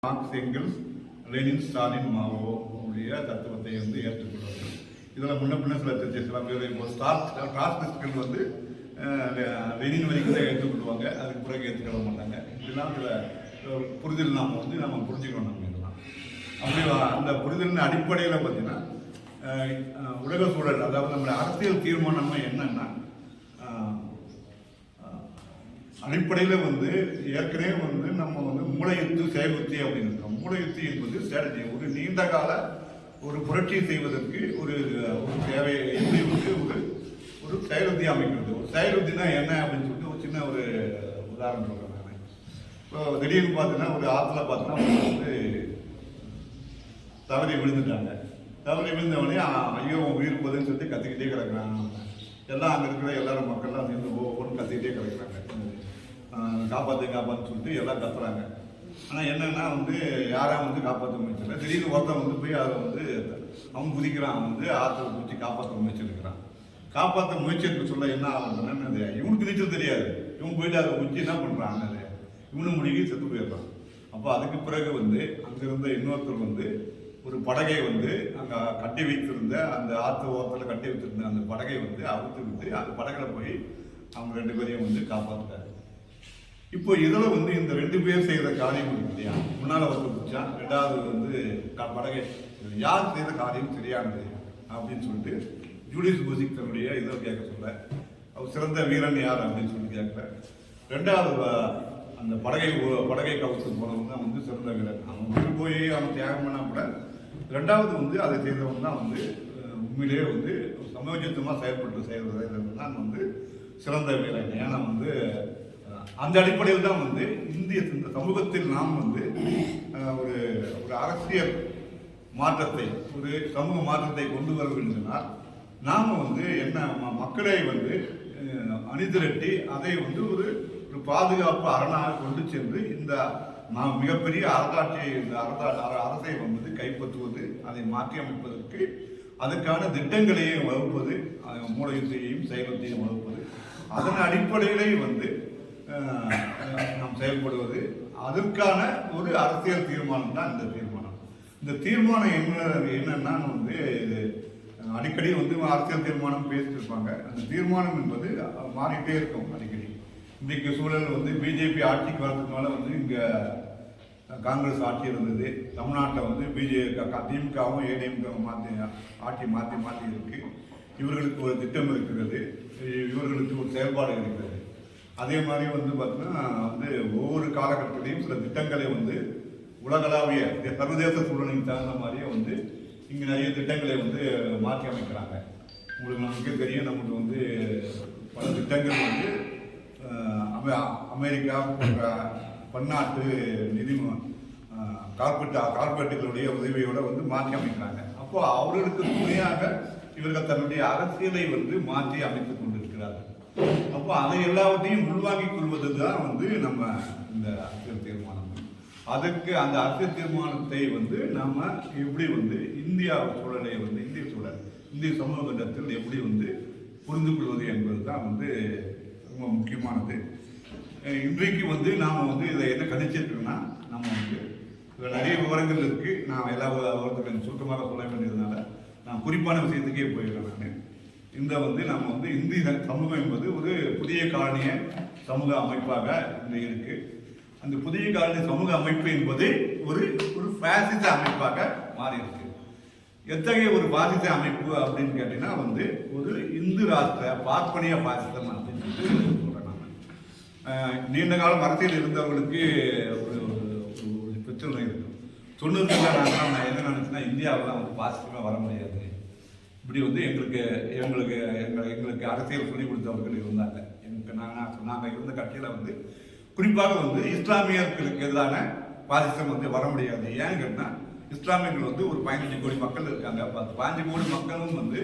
Marks Engels Lenin Stalin மாவோ உடைய தத்துவத்தை வந்து ஏற்றுக்கொள்வது. இதில் முன்ன பின்ன சில பேர் இப்போ ட்ராட்ஸ்கிஸ்ட்கள் வந்து லெனின் வரைக்கும் தான் ஏற்றுக்கொள்வாங்க, அதுக்கு பிறகு ஏற்றுக்கொள்ள மாட்டாங்க. இதெல்லாம் சில புரிதல் நம்ம புரிஞ்சுக்கணும். நம்ம இதெல்லாம் அப்படி அந்த புரிதலின் அடிப்படையில் பார்த்தீங்கன்னா உலக சூழல், அதாவது நம்மளுடைய அரசியல் தீர்மானம் என்னன்னா அடிப்படையில் வந்து ஏற்கனவே வந்து நம்ம வந்து மூளையுத்தி செயல்புத்தி அப்படின்னு இருக்கோம். மூளையுத்தி என்பது ஸ்ட்ராட்டஜி, ஒரு நீண்ட கால ஒரு புரட்சியை செய்வதற்கு ஒரு தேவை எப்படி வந்து ஒரு செயலுத்தி அமைக்கிறது. ஒரு செயலுத்தினா என்ன அப்படின்னு சொல்லிட்டு ஒரு சின்ன ஒரு உதாரணம் சொல்கிறேன் நான். இப்போ திடீர்னு பார்த்தீங்கன்னா ஒரு ஆற்றுல பார்த்தீங்கன்னா வந்து தவறி விழுந்துட்டாங்க. தவறி விழுந்தவொடனே ஐயோ உயிர் போதுன்னு சொல்லிட்டு கத்திக்கிட்டே கிடக்குறாங்க. எல்லாம் அங்கே இருக்கிற எல்லாரும் மக்கள்லாம் சேர்ந்து ஒவ்வொன்று கத்திக்கிட்டே கிடக்குறாங்க. காப்பாற்றுன்னு சொல்லிட்டு எல்லாம் கத்துறாங்க. ஆனால் என்னன்னா வந்து யாரும் வந்து காப்பாற்ற முயற்சிஇல்லை. திடீர்னு ஒருத்தன் வந்து போய் அதை வந்து அவன் குதிக்கிறான், வந்து ஆற்றுல குதிச்சு காப்பாற்ற முயற்சி இருக்கிறான். காப்பாற்ற முயற்சி இருக்க சொல்ல என்ன ஆகுதுன்னு இவனுக்கு நீச்சல் தெரியாது. இவன் போயிட்டு அதை குதிச்சு என்ன பண்ணுறான், அது இவனு முடிக்கி செத்து போயிடுறான். அப்போ அதுக்கு பிறகு வந்து அங்கிருந்த இன்னொருத்தர் வந்து ஒரு படகை வந்து அங்கே கட்டி வைத்திருந்த அந்த ஆற்று ஓரத்தில் கட்டி வைத்திருந்த அந்த படகை வந்து அவுத்து விட்டு அந்த படகுல போய் அவங்க 2 பேரையும் வந்து காப்பாற்றுறாரு. இப்போ இதில் வந்து இந்த 2 பேர் செய்கிற காரியம் இருக்கு இல்லையா, முன்னால் வந்து பிடிச்சா, 2வது வந்து படகை யார் செய்த காரியம் சரியானது அப்படின்னு சொல்லிட்டு ஜூலியஸ் பூசிக் தன்னுடைய இதை கேட்க சொல்ல, அவர் சிறந்த வீரன் யார் அப்படின்னு சொல்லி கேட்கல. 2வது அந்த படகை கவுத்து போனவன் தான் வந்து சிறந்த வீரன். அவன் உயிர் போய் அவன் தியாகம் பண்ணால் கூட 2வது வந்து அதை செய்தவன் தான் வந்து உண்மையிலேயே வந்து சமயோஜித்தமாக செயல்பட்டு தான் வந்து சிறந்த வீரன். ஏன்னா வந்து அந்த அடிப்படையில் தான் வந்து இந்த சமூகத்தில் நாம் வந்து ஒரு அரசியல் மாற்றத்தை, ஒரு சமூக மாற்றத்தை கொண்டு வர வேண்டும்னால் நாம் வந்து என்ன மக்களை வந்து அணிதிரட்டி அதை வந்து ஒரு பாதுகாப்பு அரணாக கொண்டு சென்று இந்த மிகப்பெரிய அரசை வந்து கைப்பற்றுவது, அதை மாற்றி அமைப்பதற்கு அதற்கான திட்டங்களையும் வகுப்பது, மூளையுத்தியையும் செயலுத்தியையும் வகுப்பது, அதன் அடிப்படையிலே வந்து நாம் செயல்படுவது, அதற்கான ஒரு அரசியல் தீர்மானம் தான் இந்த தீர்மானம். இந்த தீர்மானம் என்னன்னா வந்து அடிக்கடி வந்து அரசியல் தீர்மானம் பேசிட்டு இருப்பாங்க. அந்த தீர்மானம் என்பது மாறிட்டே இருக்கும் அடிக்கடி. இன்றைக்கு சூழல் வந்து பிஜேபி ஆட்சிக்கு வரதுனால வந்து இங்கே காங்கிரஸ் ஆட்சி இருந்தது. தமிழ்நாட்டில் வந்து திமுகவும் ஏடிஎம்கவும் மாற்றி இருக்கு. இவர்களுக்கு ஒரு திட்டம் இருக்கிறது, இவர்களுக்கு ஒரு செயல்பாடு இருக்கிறது. அதே மாதிரி வந்து பார்த்தீங்கன்னா வந்து ஒவ்வொரு காலகட்டத்திலையும் சில திட்டங்களை வந்து உலகளாவிய சர்வதேச சூழலுக்கு தகுந்த மாதிரியே வந்து இங்கே நிறைய திட்டங்களை வந்து மாற்றி அமைக்கிறாங்க. உங்களுக்கு நமக்கே தெரியும், நமக்கு வந்து பல திட்டங்கள் வந்து அமெரிக்கா போன்ற பன்னாட்டு நிதி கார்பரேட்டுகளுடைய உதவியோடு வந்து மாற்றி அமைக்கிறாங்க. அப்போ அவர்களுக்கு துணையாக இவர்கள் தன்னுடைய அரசியலை வந்து மாற்றி அமைத்துக் கொண்டிருக்கிறார்கள். அப்போ அதை எல்லாவற்றையும் உள்வாங்கிக் கொள்வது தான் வந்து நம்ம இந்த அரசியல் தீர்மானம். அதுக்கு அந்த அரசியல் தீர்மானத்தை வந்து நம்ம எப்படி வந்து இந்திய சூழலை வந்து இந்திய சமூக கட்டத்தில் எப்படி வந்து புரிந்து கொள்வது என்பது தான் வந்து ரொம்ப முக்கியமானது. இன்றைக்கு வந்து நாம் வந்து இதை என்ன கணிச்சிருக்கோம்னா, நம்ம வந்து இதில் நிறைய விவரங்கள் இருக்குது. நான் எல்லா விவரத்துக்கும் சுத்தமாக சொல்ல வேண்டியதுனால நான் குறிப்பான விஷயத்துக்கே போயிடுறேன். நான் இந்த வந்து நம்ம வந்து இந்திய சமூகம் என்பது ஒரு புதிய காலனிய சமூக அமைப்பாக இருக்கு. அந்த புதிய காலனிய சமூக அமைப்பு என்பது ஒரு பாசிச அமைப்பாக மாறி இருக்கு. எத்தகைய ஒரு பாசிச அமைப்பு அப்படின்னு கேட்டீங்கன்னா வந்து ஒரு இந்து ராஷ்டிர பார்ப்பனிய பாசிசம் அப்படின்னு சொல்றேன். நான் நீண்ட காலம் அரசியல் இருந்தவர்களுக்கு ஒரு பிரச்சனை இருக்கும். 90களில் நான் என்ன நினைச்சேன்னா, இந்தியாவில் வந்து பாசிசமாக வர முடியாது. இப்படி வந்து எங்களுக்கு அரசியல் சொல்லிக் கொடுத்தவர்கள் இருந்தாங்க. நாங்கள் இருந்த கட்சியில் வந்து குறிப்பாக வந்து இஸ்லாமியர்களுக்கு எதிரான பாசிசம் வந்து வர முடியாது. ஏன்னு கேட்டால் இஸ்லாமியர்கள் வந்து ஒரு 15 கோடி மக்கள் இருக்காங்க. 15 கோடி மக்களும் வந்து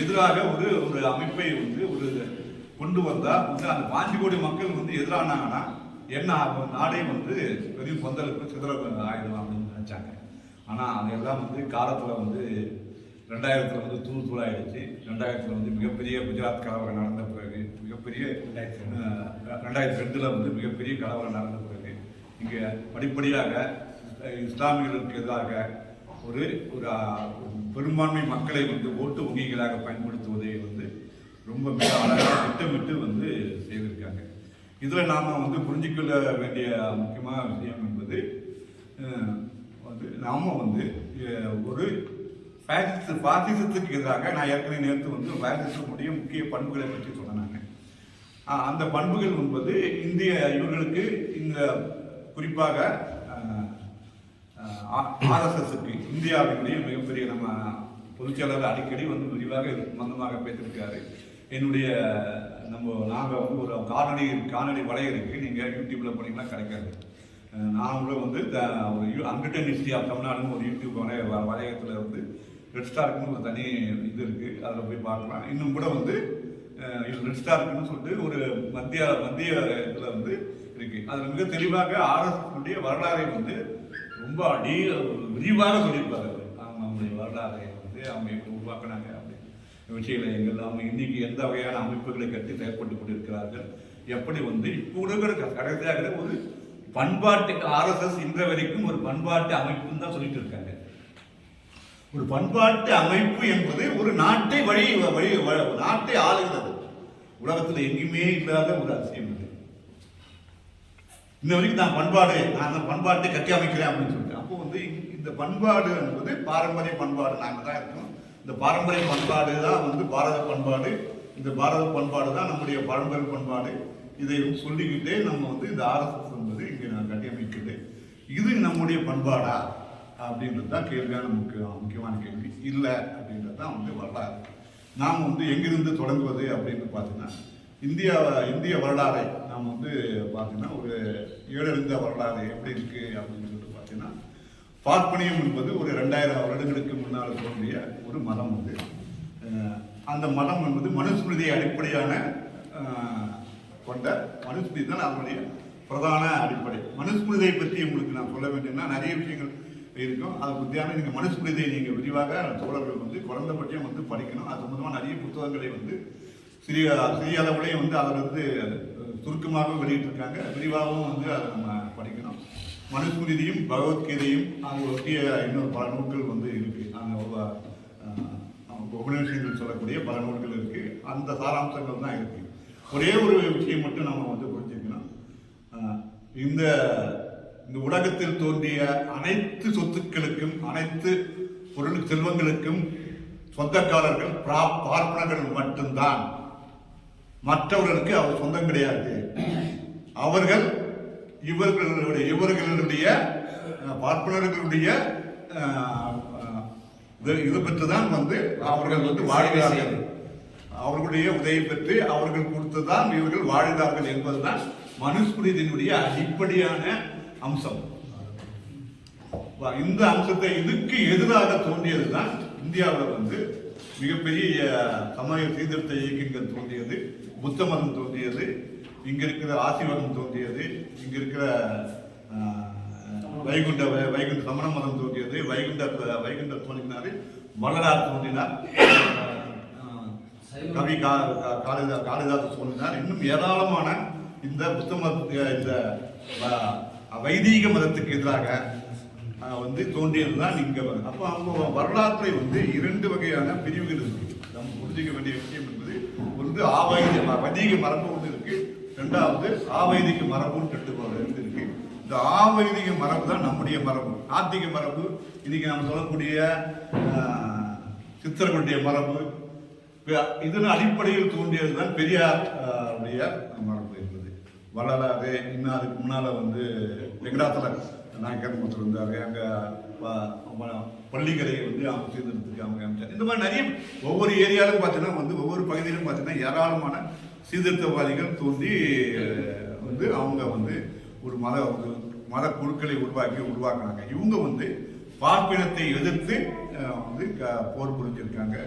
எதிராக ஒரு அமைப்பை வந்து கொண்டு வந்தால் வந்து அந்த 15 கோடி மக்கள் வந்து எதிரானாங்கன்னா என்ன ஆகும், நாடே வந்து பெரிய பொந்தலுக்கு சிதற ஆயிடும் அப்படின்னு நினைச்சாங்க. ஆனால் அதெல்லாம் வந்து காலத்தில் வந்து 2000 வந்து தூளாயிடுச்சு. 2000 வந்து மிகப்பெரிய குஜராத் கலவரம் நடந்த பிறகு, மிகப்பெரிய 2002 வந்து மிகப்பெரிய கலவரம் நடந்த பிறகு இங்கே படிப்படியாக இஸ்லாமியர்களுக்கு எதிராக ஒரு ஒரு பெரும்பான்மை மக்களை வந்து ஓட்டு வங்கிகளாக பயன்படுத்துவதை வந்து ரொம்ப மிக அழகாக திட்டமிட்டு வந்து செய்திருக்காங்க. இதில் நாம் வந்து புரிஞ்சுக்கொள்ள வேண்டிய முக்கியமான விஷயம் என்பது வந்து நாம் வந்து ஒரு பாசிசத்துக்கு எதிராக நான் ஏற்கனவே நேற்று வந்து பாசிசத்துடைய முக்கிய பண்புகளை பற்றி சொன்னாங்க. அந்த பண்புகள் என்பது இந்திய இவர்களுக்கு இந்த குறிப்பாக ஆர்எஸ்எஸ்க்கு இந்தியாவினுடைய மிகப்பெரிய நம்ம பொதுச்செயலாளர் அடிக்கடி வந்து விரிவாக மந்தமாக பேசியிருக்காரு. என்னுடைய நாங்கள் வந்து ஒரு காணொலி வலைய இருக்குது, நீங்கள் யூடியூப்பில் போனீங்கன்னா கிடைக்காது. நாங்களும் வந்து ஒரு அன்ரிட்டன் ஹிஸ்ட்ரி ஆஃப் தமிழ்நாடுன்னு ஒரு யூடியூப் வலையத்தில் வந்து ரெட் ஸ்டார்க்குன்னு ஒரு தனி இது இருக்குது, அதில் போய் பார்க்கலாம். இன்னும் கூட வந்து ரெட் ஸ்டார்க்குன்னு சொல்லிட்டு ஒரு மத்திய இதில் வந்து இருக்குது. அதில் மிக தெளிவாக ஆர்எஸ்எஸ் வரலாறை வந்து ரொம்ப விரிவாக சொல்லியிருப்பாரு. நம்முடைய வரலாறை வந்து அவங்க எப்படி உருவாக்கினாங்க அப்படின்னு விஷயங்கள், அவங்க இன்னைக்கு எந்த வகையான அமைப்புகளை கட்டி செயல்பட்டு கொண்டிருக்கிறார்கள், எப்படி வந்து இப்போ கூட கடைசியாக ஒரு பண்பாட்டுக்கு ஆர்எஸ்எஸ் இன்ற வரைக்கும் ஒரு பண்பாட்டு அமைப்புன்னு தான் சொல்லிட்டு இருக்காங்க. ஒரு பண்பாட்டு அமைப்பு என்பது ஒரு நாட்டை நாட்டை ஆளுகிறது. உலகத்தில் எங்குமே இல்லாத ஒரு அதிசயம் இது. இன்ன வரைக்கும் நான் அந்த பண்பாட்டை கட்டி அமைக்கிறேன் அப்படின்னு சொல்லிட்டு, அப்போ வந்து இந்த பண்பாடு என்பது பாரம்பரிய பண்பாடு. நாங்கள் தான் இருக்கோம். இந்த பாரம்பரிய பண்பாடு தான் வந்து பாரத பண்பாடு. இந்த பாரத பண்பாடு தான் நம்முடைய பாரம்பரிய பண்பாடு. இதை சொல்லிக்கிட்டே நம்ம வந்து இந்த ஆர்எஸ்எஸ் என்பது இங்கே நான் கட்டியமைக்கிறது. இது நம்முடைய பண்பாடா அப்படின்றது தான் கேள்வியான முக்கியமான கேள்வி. இல்லை அப்படின்றது தான் வந்து வரலாறு. நாம் வந்து எங்கிருந்து தொடங்குவது அப்படின்னு பார்த்தீங்கன்னா, இந்திய வரலாறை நாம் வந்து பார்த்தீங்கன்னா ஒரு ஏழறிந்த வரலாறு எப்படி இருக்கு அப்படின்னு சொல்லிட்டு பார்த்தீங்கன்னா, பார்ப்பனியம் என்பது ஒரு 2000 வருடங்களுக்கு முன்னால் தோன்றிய ஒரு மதம் வந்து, அந்த மதம் என்பது மனுஸ்மிருதியை அடிப்படையான கொண்ட மனுஸ்மிருதி தான் அதனுடைய பிரதான அடிப்படை. மனுஸ்மிருதியை பற்றி உங்களுக்கு நான் சொல்ல வேண்டியதுன்னா நிறைய விஷயங்கள் இருக்கும். அதை பற்றியான நீங்கள் மனுஸ்மிருதியை நீங்கள் விரிவாக தோழர்கள் வந்து குறைந்தபட்சம் வந்து படிக்கணும். அது சம்பந்தமாக நிறைய புத்தகங்களை வந்து சிறிய அளவுலேயே வந்து அதில் வந்து சுருக்கமாக வெளியிட்டிருக்காங்க. விரிவாகவும் வந்து அதை நம்ம படிக்கணும். மனுஸ்மிருதியும் பகவத்கீதையும் அதை ஒட்டிய இன்னொரு பல நூல்கள் வந்து இருக்குது. அந்த உபநிஷங்கள் சொல்லக்கூடிய பல நூல்கள் இருக்குது. அந்த சாராம்சங்கள் தான் இருக்குது. ஒரே ஒரு விஷயம் மட்டும் நம்ம வந்து புரிஞ்சுக்கணும். இந்த உலகத்தில் தோன்றிய அனைத்து சொத்துக்களுக்கும் அனைத்து செல்வங்களுக்கும் சொந்தக்காரர்கள் பார்ப்பனர்கள் மட்டும்தான். மற்றவர்களுக்கு அவர் சொந்தம் கிடையாது. அவர்கள் இவர்களுடைய பார்ப்பனர்களுடைய இது பெற்றுதான் வந்து அவர்கள் வந்து வாழ்கிறார்கள். அவர்களுடைய உதவி பெற்று அவர்கள் கொடுத்துதான் இவர்கள் வாழ்கிறார்கள் என்பதுதான் மனுஸ்மிருதியினுடைய அடிப்படையான அம்சம். இந்த அம்சத்தை இதுக்கு எதிராக தோன்றியதுதான் இந்தியாவில் வந்து மிகப்பெரிய சமய சீர்திருத்த இயக்கங்கள் தோன்றியது. புத்த மதம் தோன்றியது, இங்க இருக்கிற ஆசிவகம் தோன்றியது, இங்க இருக்கிற வைகுண்ட சமண மதம் தோன்றியது, வைகுண்ட தோன்றினாரு, வள்ளலார் தோன்றினார், கவி காளிதாசர் தோன்றினார். இன்னும் ஏராளமான இந்த புத்த மத இந்த வைதீக மதத்துக்கு எதிராக வந்து தோன்றியதுதான் இங்க. அப்போ அவங்க வரலாற்றை வந்து 2 வகையான பிரிவுகள் இருக்கு. நம்ம புரிஞ்சிக்க வேண்டிய விஷயம் என்பது வந்து வைதீக மரபு ஒன்று இருக்கு, 2வது ஆவைதிக மரபுன்னு 2 இருக்கு. இந்த ஆவைதிக மரபு தான் நம்முடைய மரபு. நாத்திக மரபு இன்னைக்கு நம்ம சொல்லக்கூடிய சித்தர்களுடைய மரபு, இதன் அடிப்படையில் தோன்றியதுதான் பெரியார் மரபு என்பது. வரலாறு இன்னும் அதுக்கு முன்னால வந்து வெங்கடாச்சல நாயக்கர் ஒருத்தர் இருந்தாரு, அங்க பள்ளிக்கரையை வந்து அவங்க சீர்திருத்தத்துக்கு அவங்க அமைச்சார். இந்த மாதிரி நிறைய ஒவ்வொரு ஏரியாலும் பார்த்தீங்கன்னா வந்து ஒவ்வொரு பகுதியிலும் பார்த்தீங்கன்னா ஏராளமான சீர்திருத்தவாதிகள் தோன்றி வந்து அவங்க வந்து ஒரு மத குழுக்களை உருவாக்குனாங்க. இவங்க வந்து பார்ப்பினத்தை எதிர்த்து வந்து போர் புரிஞ்சிருக்காங்க.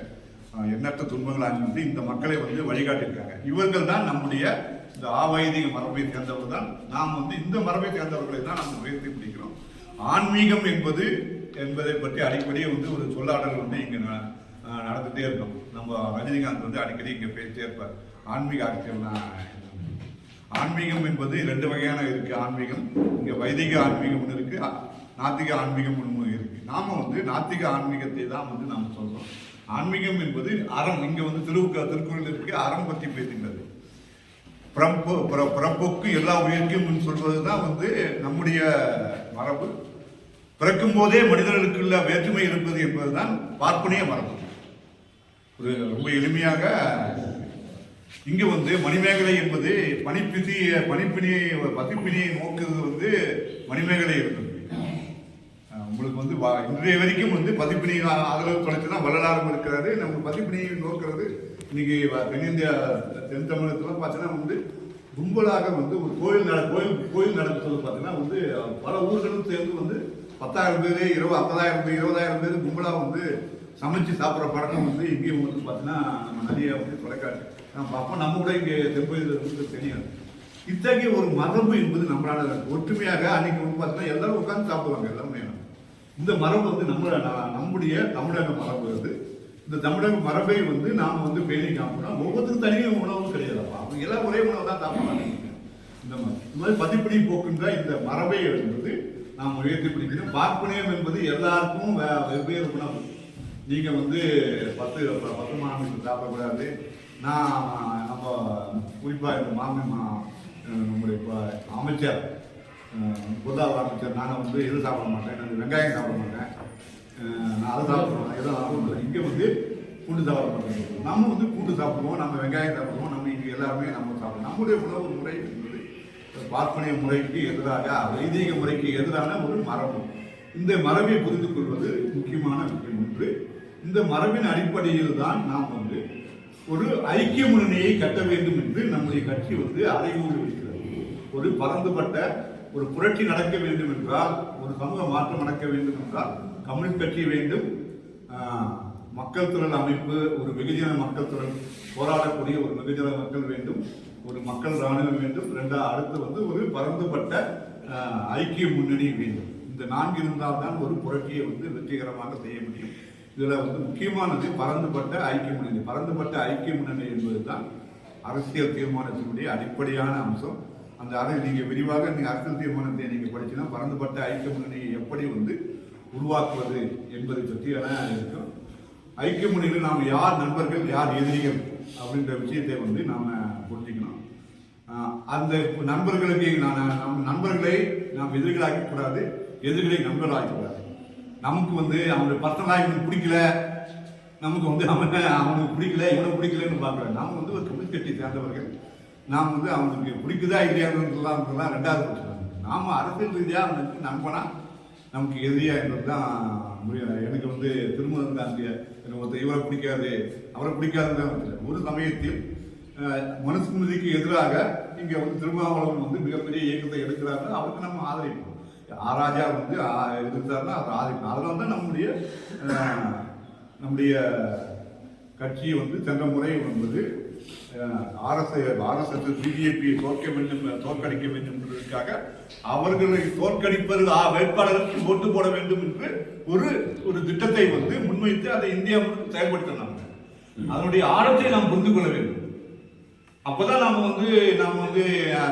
எண்ணற்ற துன்பங்கள் அணிந்து இந்த மக்களை வந்து வழிகாட்டியிருக்காங்க. இவர்கள் தான் நம்முடைய இந்த ஆவைதிக மரபை சேர்ந்தவர்கள் தான். நாம் வந்து இந்த மரபை சேர்ந்தவர்களை தான் நம்ம உயர்த்தி பிடிக்கிறோம். ஆன்மீகம் என்பதை பற்றி அடிக்கடி வந்து ஒரு சொல்லாடல் வந்து இங்கே நடந்துகிட்டே இருக்கும். நம்ம ரஜினிகாந்த் வந்து அடிக்கடி இங்கே பேசிட்டே இருப்பார். ஆன்மீக அரசியல்னா ஆன்மீகம் என்பது 2 வகையான இருக்கு. ஆன்மீகம் இங்கே வைதிக ஆன்மீகம் ஒன்று இருக்கு, நாத்திக ஆன்மீகம் ஒன்று இருக்கு. நாம வந்து நாத்திக ஆன்மீகத்தை தான் வந்து நாம சொல்றோம். ஆன்மீகம் என்பது அறம். இங்க வந்து திருக்குறள் இருக்கு, அறம் பற்றி பேசுகிறது. பிறப்புக்கு எல்லா உயிர்க்கும் சொல்வதுதான் வந்து நம்முடைய மரபு. பிறக்கும் போதே மனிதர்களுக்குள்ள வேற்றுமை இருப்பது என்பதுதான் பார்ப்பனிய மரபு. ஒரு ரொம்ப எளிமையாக இங்க வந்து மணிமேகலை என்பது பசிப்பினியை நோக்குவது வந்து மணிமேகலை இருந்தது. உங்களுக்கு வந்து இன்றைய வரைக்கும் வந்து பதிப்பினை ஆதரவு தொலைச்சுதான் வள்ளலாரும் இருக்கிறாரு. நம்ம பதிப்பினையை நோக்கிறது இன்னைக்கு தென்னிந்தியா தென் தமிழகத்துல பார்த்தீங்கன்னா வந்து கும்பலாக வந்து ஒரு கோயில் நடத்துறது பார்த்தீங்கன்னா வந்து பல ஊர்களும் சேர்ந்து வந்து 10,000 பேர் 50,000 பேர் 20,000 பேர் கும்பலாக வந்து சமைச்சு சாப்பிட்ற பழக்கம் வந்து இங்கேயும் வந்து பார்த்தீங்கன்னா நம்ம நிறைய வந்து தொலைக்காட்சி அப்போ நம்ம கூட இங்கே தென்பகுதியில் வந்து தெரியாது. இத்தகைய ஒரு மரபு என்பது நம்மளால ஒற்றுமையாக அன்னைக்கு வந்து பார்த்தீங்கன்னா எல்லாரும் உட்காந்து சாப்பிடுவாங்க எல்லாருமே. இந்த மரபு வந்து நம்முடைய தமிழக மரபு வந்து இந்த தமிழக மரபை வந்து நாம வந்து பேணி காப்போம். ஒவ்வொருத்தரும் தனியாக உணவும் கிடையாதுப்பா, அவங்க எல்லாம் ஒரே உணவு தான் சாப்பிடுவாங்க. இந்த மாதிரி பதிப்படி போக்குன்ற இந்த மரபை என்பது நாம் உயர்த்தி பிடிக்கணும். பார்ப்பனியம் என்பது எல்லாருக்கும் வெவ்வேறு உணவு. நீங்க வந்து 10 மாநிலத்தில் சாப்பிடக்கூடாது. நம்ம குறிப்பா இந்த நம்முடைய அமைச்சர் பொருளாதார அமைச்சர் நாங்கள் வந்து எதுவும் சாப்பிட மாட்டேன், எனக்கு வெங்காயம் சாப்பிட மாட்டேன், நான் அதை சாப்பிடுவேன், எதுவும் சாப்பிட மாட்டேன். இங்கே வந்து பூண்டு சாப்பிட மாட்டேன். நம்ம வந்து பூண்டு சாப்பிடுவோம், நம்ம வெங்காயம் சாப்பிடுவோம், நம்ம இங்கே எல்லாருமே நம்ம சாப்பிடுவோம். நம்முடைய உணவு முறை என்பது பார்ப்பனிய முறைக்கு எதிராக வைதீக முறைக்கு எதிரான ஒரு மரபு. இந்த மரபை புரிந்து கொள்வது முக்கியமான விஷயம் ஒன்று. இந்த மரபின் அடிப்படையில் தான் நாம் வந்து ஒரு ஐக்கிய முன்னணியை கட்ட வேண்டும் என்று நம்முடைய கட்சி வந்து அறைகூறி இருக்கிறது. ஒரு பரந்துபட்ட ஒரு புரட்சி நடக்க வேண்டும் என்றால், ஒரு சமூக மாற்றம் நடக்க வேண்டும் என்றால் கம்யூனிஸ்ட் கட்சி வேண்டும், மக்கள் திரள் அமைப்பு, ஒரு வெகுஜன மக்கள் திரள் போராடக்கூடிய ஒரு வெகுஜன மக்கள் வேண்டும், ஒரு மக்கள் இராணுவம் வேண்டும், அடுத்து வந்து ஒரு பரந்துபட்ட ஐக்கிய முன்னணி வேண்டும். இந்த 4 இருந்தால்தான் ஒரு புரட்சியை வந்து வெற்றிகரமாக செய்ய முடியும். இதுல வந்து முக்கியமானது பரந்துபட்ட ஐக்கிய முன்னணி. பரந்துபட்ட ஐக்கிய முன்னணி என்பதுதான் அரசியல் தீர்மானத்தினுடைய அடிப்படையான அம்சம். அந்த நீங்க விரிவாக அரசியல் தீர்மானத்தை நீங்க படிச்சுன்னா பரந்துபட்ட ஐக்கிய முன்னணியை எப்படி வந்து உருவாக்குவது என்பதை பற்றியான இருக்கும். ஐக்கிய முன்னணியில் நாம் யார் நண்பர்கள் யார் எதிரிகள் அப்படின்ற விஷயத்தை வந்து நாம புரிஞ்சுக்கணும். அந்த நண்பர்களுக்கு நண்பர்களை நாம் எதிரிகளாக்க கூடாது, எதிரிகளை நண்பர்களாக கூடாது. நமக்கு வந்து அவனுடைய பர்சனலாக இவனுக்கு பிடிக்கல, நமக்கு வந்து அவனுக்கு பிடிக்கல இவனுக்கு பிடிக்கலன்னு பார்க்குறேன். நாம் வந்து ஒரு கம்யூனிஸ்ட் கட்சி சேர்ந்தவர்கள். நாம் வந்து அவனுக்கு பிடிக்குதா இல்லையான்றதுலாம் 2வது பிரச்சனை. நாம் அரசியல் ரீதியாக அவனுக்கு நண்பனா நமக்கு எதிரியா என்பது தான் முடியும். எனக்கு வந்து திருமணம் காந்திய இவரை பிடிக்காது அவரை பிடிக்காதுன்னு ஒரு சமயத்தில் மனுஸ்மிருதிக்கு எதிராக இங்கே வந்து திருமாவளவன் வந்து மிகப்பெரிய இயக்கத்தை எடுக்கிறார்கள். அவருக்கு நம்ம ஆதரிப்போம். ஆராஜா வந்து எதிர்த்தாருன்னா அதை ஆதரிக்கணும். அதனால தான் நம்முடைய கட்சியை வந்து சென்ற முறை என்பது RSS பிஜேபியை தோற்கடிக்க வேண்டும் என்பதற்காக அவர்களை தோற்கடிப்பது வேட்பாளருக்கு ஓட்டு போட வேண்டும் என்று ஒரு திட்டத்தை வந்து முன்வைத்து அதை இந்தியா செயல்படுத்தினாங்க. அதனுடைய ஆழத்தை நாம் புரிந்து கொள்ள வேண்டும். அப்பதான் நாம வந்து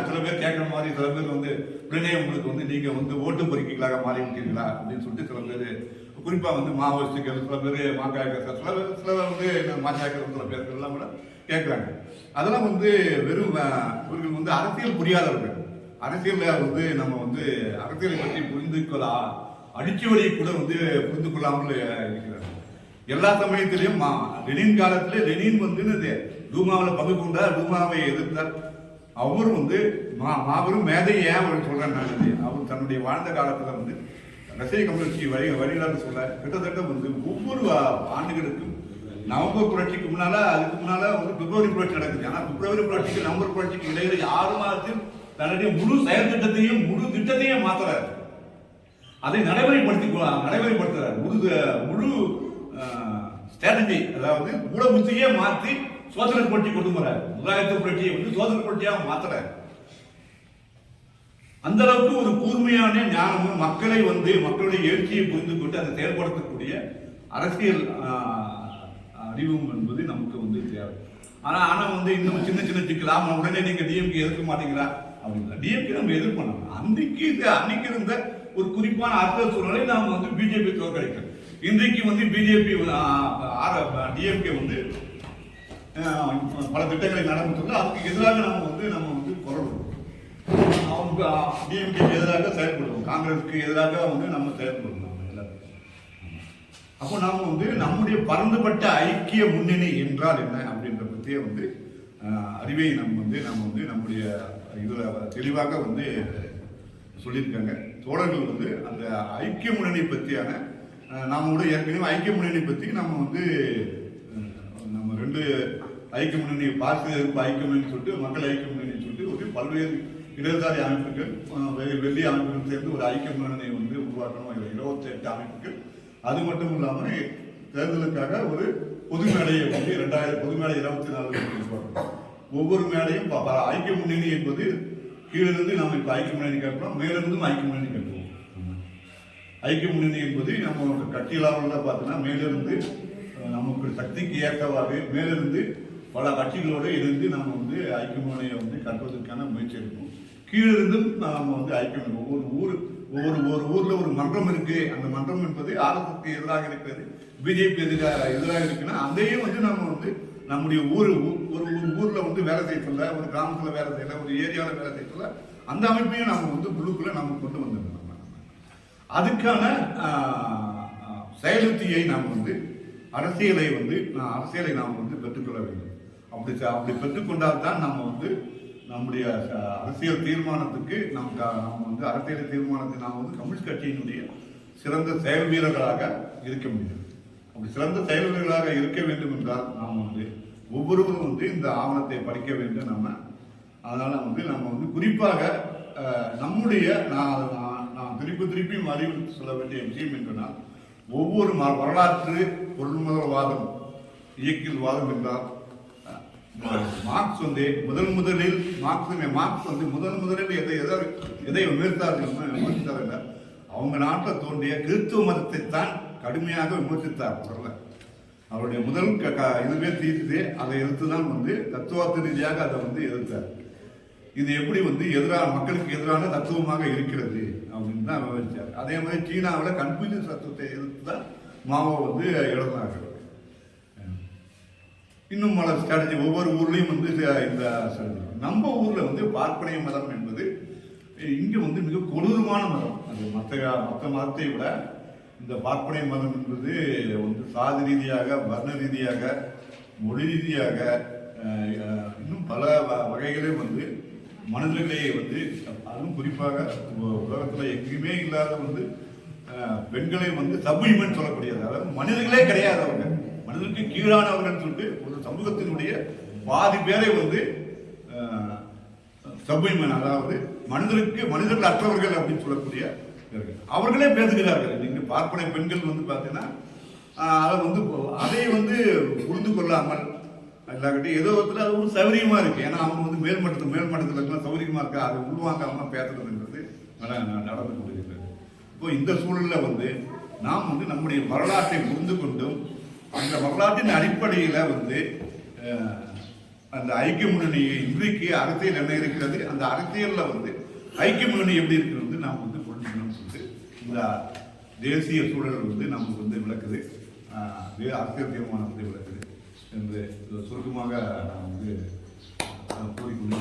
சில பேர் கேட்கிற மாதிரி சில பேர் வந்து உடனே உங்களுக்கு வந்து நீங்க வந்து ஓட்டு பொறுக்கிகளாக மாறி விட்டீங்களா அப்படின்னு சொல்லிட்டு சில பேர் குறிப்பா வந்து மாவோயிஸ்டுகள் சில பேர் சில வந்து மாஜாக்கள் சில பேர் எல்லாம் கூட கேட்கிறாங்க. அதெல்லாம் வந்து வெறும் இவர்கள் வந்து அரசியல் புரியாதவர்கள். அரசியல வந்து நம்ம வந்து அரசியலை பற்றி புரிந்து அடிச்சு வழியை கூட வந்து புரிந்து கொள்ளாமல் இருக்கிறார்கள். எல்லா சமயத்திலையும் லெனின் காலத்திலே லெனின் வந்து டூமாவில் பங்கு கொண்டார், டூமாவை எதிர்த்தார். அவர் வந்து மாபெரும் மேதை. ஏன் அவர் சொல்றேன், அவர் தன்னுடைய வாழ்ந்த காலத்துல வந்து ரஷ்ய கம்யூனிஸ்ட் வழிகாட்டு சொல்ல கிட்டத்தட்ட வந்து ஒவ்வொரு ஆண்டுகளுக்கும் நவம்பர் புரட்சிக்கு முன்னால அதுக்கு முன்னால வந்து பிப்ரவரி புரட்சி நடக்குது. ஆனா பிப்ரவரி புரட்சிக்கு நவம்பர் புரட்சிக்கு இடையில 6 மாதத்தில் தன்னுடைய முழு செயல் திட்டத்தையும் முழு திட்டத்தையும் மாத்துறாரு. அதை நடைமுறைப்படுத்துறாரு. முழு ஸ்ட்ராட்டஜி, அதாவது மூல புத்தியே மாற்றி சோதனை புரட்சி கொண்டு வராரு. முதலாளித்துவ புரட்சியை வந்து சோதனை புரட்சியாக மாத்துறாரு. அந்த அளவுக்கு ஒரு கூர்மையான ஞானமும் மக்களை வந்து மக்களுடைய எழுச்சியை புரிந்து கொண்டு அதை செயல்படுத்தக்கூடிய அரசியல் அறிவும் என்பது நமக்கு வந்து தேவை. ஆனா வந்து இன்னும் சின்ன சின்ன சிக்கலாம் உடனே நீங்க டிஎம்கே எதிர்க்க மாட்டீங்களா அப்படின்னா டிஎம்கே நம்ம எதிர்ப்பு பண்ணலாம். அன்னைக்கு இருந்த ஒரு குறிப்பான அரசியல் சூழ்நிலை நாம் வந்து பிஜேபி தோற்கடிக்கிறோம். இன்றைக்கு வந்து பிஜேபி டிஎம்கே வந்து பல திட்டங்களை நடந்துட்டு அதுக்கு எதிராக நம்ம வந்து குரல் அவங்க டிஎம்கேக்கு எதிராக செயல்படுவோம், காங்கிரஸுக்கு எதிராக வந்து நம்ம செயல்படுவோம். அப்போ நாம வந்து நம்முடைய பரந்துபட்ட ஐக்கிய முன்னணி என்றால் என்ன அப்படின்ற பற்றிய வந்து அறிவை நம்ம வந்து நம்முடைய இதில் தெளிவாக வந்து சொல்லியிருக்காங்க தோழர்கள். வந்து அந்த ஐக்கிய முன்னணி பற்றியான நாம கூட ஏற்கனவே ஐக்கிய முன்னணி பற்றி நம்ம வந்து நம்ம 2 ஐக்கிய முன்னணி பாசிட்டிவ் ஐக்கிய முன்னணி சொல்லிட்டு மக்கள் ஐக்கிய முன்னணி சொல்லிட்டு ஒரு பல்வேறு இடதுசாரி அமைப்புகள் வெள்ளி அமைப்புகள் சேர்ந்து ஒரு ஐக்கிய முன்னணியை வந்து உருவாக்கணும். 28 அமைப்புகள். அது மட்டும் இல்லாமல் தேர்தலுக்காக ஒரு பொது மேடையை வந்து 2000 பொது மேடை 24 ஒவ்வொரு மேடையும் ஐக்கிய முன்னணி என்பது கீழிருந்து நாம் இப்போ ஐக்கிய முன்னணி கேட்கிறோம், மேலிருந்தும் ஐக்கிய முன்னணி கேட்கிறோம். ஐக்கிய முன்னணி என்பது நம்ம கட்சிகளாக பார்த்தோன்னா மேலிருந்து நமக்கு சக்திக்கு ஏற்றவாறு மேலிருந்து பல கட்சிகளோடு இருந்து நம்ம வந்து ஐக்கிய முன்னணியை வந்து கட்டுவதற்கான முயற்சி இருக்கும். கீழிருந்தும் நாம் வந்து ஐக்கிய ஒவ்வொரு ஊர்ல ஒரு மன்றம் இருக்கு. அந்த மன்றம் என்பது ஆர்எஸ்எஸ்க்கு எதிராக இருக்கிறது, பிஜேபி எதிராக இருக்குன்னா அதையும் வந்து நம்ம வந்து நம்முடைய ஒரு ஊர்ல வந்து வேலை செய்ய சொல்ல, ஒரு கிராமத்துல வேலை செய்யல, ஒரு ஏரியாவில் வேலை செய்ய சொல்ல அந்த அமைப்பையும் நம்ம வந்து உள்ளுக்குள்ள நம்ம கொண்டு வந்துடணும். அதுக்கான செயலுத்தியை நாம் வந்து அரசியலை நாம் வந்து பெற்றுக்கொள்ள வேண்டும். அப்படி பெற்றுக்கொண்டால் தான் நம்ம வந்து நம்முடைய அரசியல் தீர்மானத்துக்கு நம்ம வந்து அரசியல் தீர்மானத்தை நாம் வந்து கம்யூனிஸ்ட் கட்சியினுடைய சிறந்த செயல் வீரர்களாக இருக்க முடியும். அப்படி சிறந்த செயல் வீரர்களாக இருக்க வேண்டும் என்றால் நாம் வந்து ஒவ்வொருவரும் வந்து இந்த ஆவணத்தை படிக்க வேண்டும். அதனால வந்து நம்ம வந்து குறிப்பாக நம்முடைய நான் திருப்பி அறிவு சொல்ல வேண்டிய விஷயம் என்றால் ஒவ்வொரு வரலாற்று பொருள்முதல்வாதம் இயக்கியல்வாதம் என்றால் மார்க்ஸ் வந்து முதலில் மார்க்ஸ் வந்து முதலில் எதை விமர்சித்தார்கள் அவங்க நாட்டில் தோன்றிய கிறிஸ்துவ மதத்தை தான் கடுமையாக விமர்சித்தார். அவருடைய முதல் இதுவே தீர்த்து அதை எதிர்த்துதான் வந்து தத்துவார்த்த ரீதியாக அதை வந்து எதிர்த்தார். இது எப்படி வந்து மக்களுக்கு எதிரான தத்துவமாக இருக்கிறது அப்படின்னு தான் விவரித்தார். அதே மாதிரி சீனாவில் கன்ஃபியூஷன் தத்துவத்தை எதிர்த்து தான் மாவோ வந்து எழுதினார்கள். இன்னும் பல ஸ்ட்ராட்டஜி ஒவ்வொரு ஊர்லேயும் வந்து இந்த ஸ்ட்ராட்டஜி. நம்ம ஊரில் வந்து பார்ப்பனைய மதம் என்பது இங்கே வந்து மிக கொடூரமான மதம். அது மற்ற மதத்தை விட இந்த பார்ப்பனைய மதம் என்பது வந்து சாதி ரீதியாக, வர்ண ரீதியாக, மொழி ரீதியாக இன்னும் பல வகைகளே வந்து மனிதர்களை வந்து அதுவும் குறிப்பாக உலகத்தில் எங்கேயுமே இல்லாத வந்து பெண்களை வந்து சப்ஹியூமன் சொல்லக்கூடியது. அதாவது மனிதர்களே கிடையாது, அவங்க மனிதனுக்கு கீழானவர்கள் சொல்லிட்டு ஒரு சமூகத்தினுடைய பாதி பேரை வந்து சப்ஹியூமன், அதாவது மனிதர்கள் அற்றவர்கள் அப்படின்னு சொல்லக்கூடிய அவர்களே பேசுகிறார்கள். நீங்க பார்ப்பனை பெண்கள் வந்து பார்த்தீங்கன்னா அதை வந்து புரிந்து கொள்ளாமல் இல்லாட்டி ஏதோ அது ஒரு சௌகரியமா இருக்கு. ஏன்னா அவங்க வந்து மேல்மட்டத்தில் இருக்கலாம் சௌகரியமா இருக்கா, அதை உள்வாங்காம பேசுறதுன்றது நடந்து கொண்டிருக்கிறது. இப்போ இந்த சூழல்ல வந்து நாம் வந்து நம்முடைய வரலாற்றை புரிந்து கொண்டும் அந்த வரலாற்றின் அடிப்படையில வந்து அந்த ஐக்கிய முன்னணி இன்றைக்கு அரசியல் என்ன இருக்கிறது, அந்த அரசியல்ல வந்து ஐக்கிய முன்னணி எப்படி இருக்கிறது நாம் வந்து புரிஞ்சுக்கணும்னு சொல்லிட்டு இந்த தேசிய சூழல் வந்து நமக்கு வந்து விளக்குது, அரசியல் தீர்மானம் வந்து விளக்குது என்று சுருக்கமாக நான் வந்து கூறிக்கொண்டு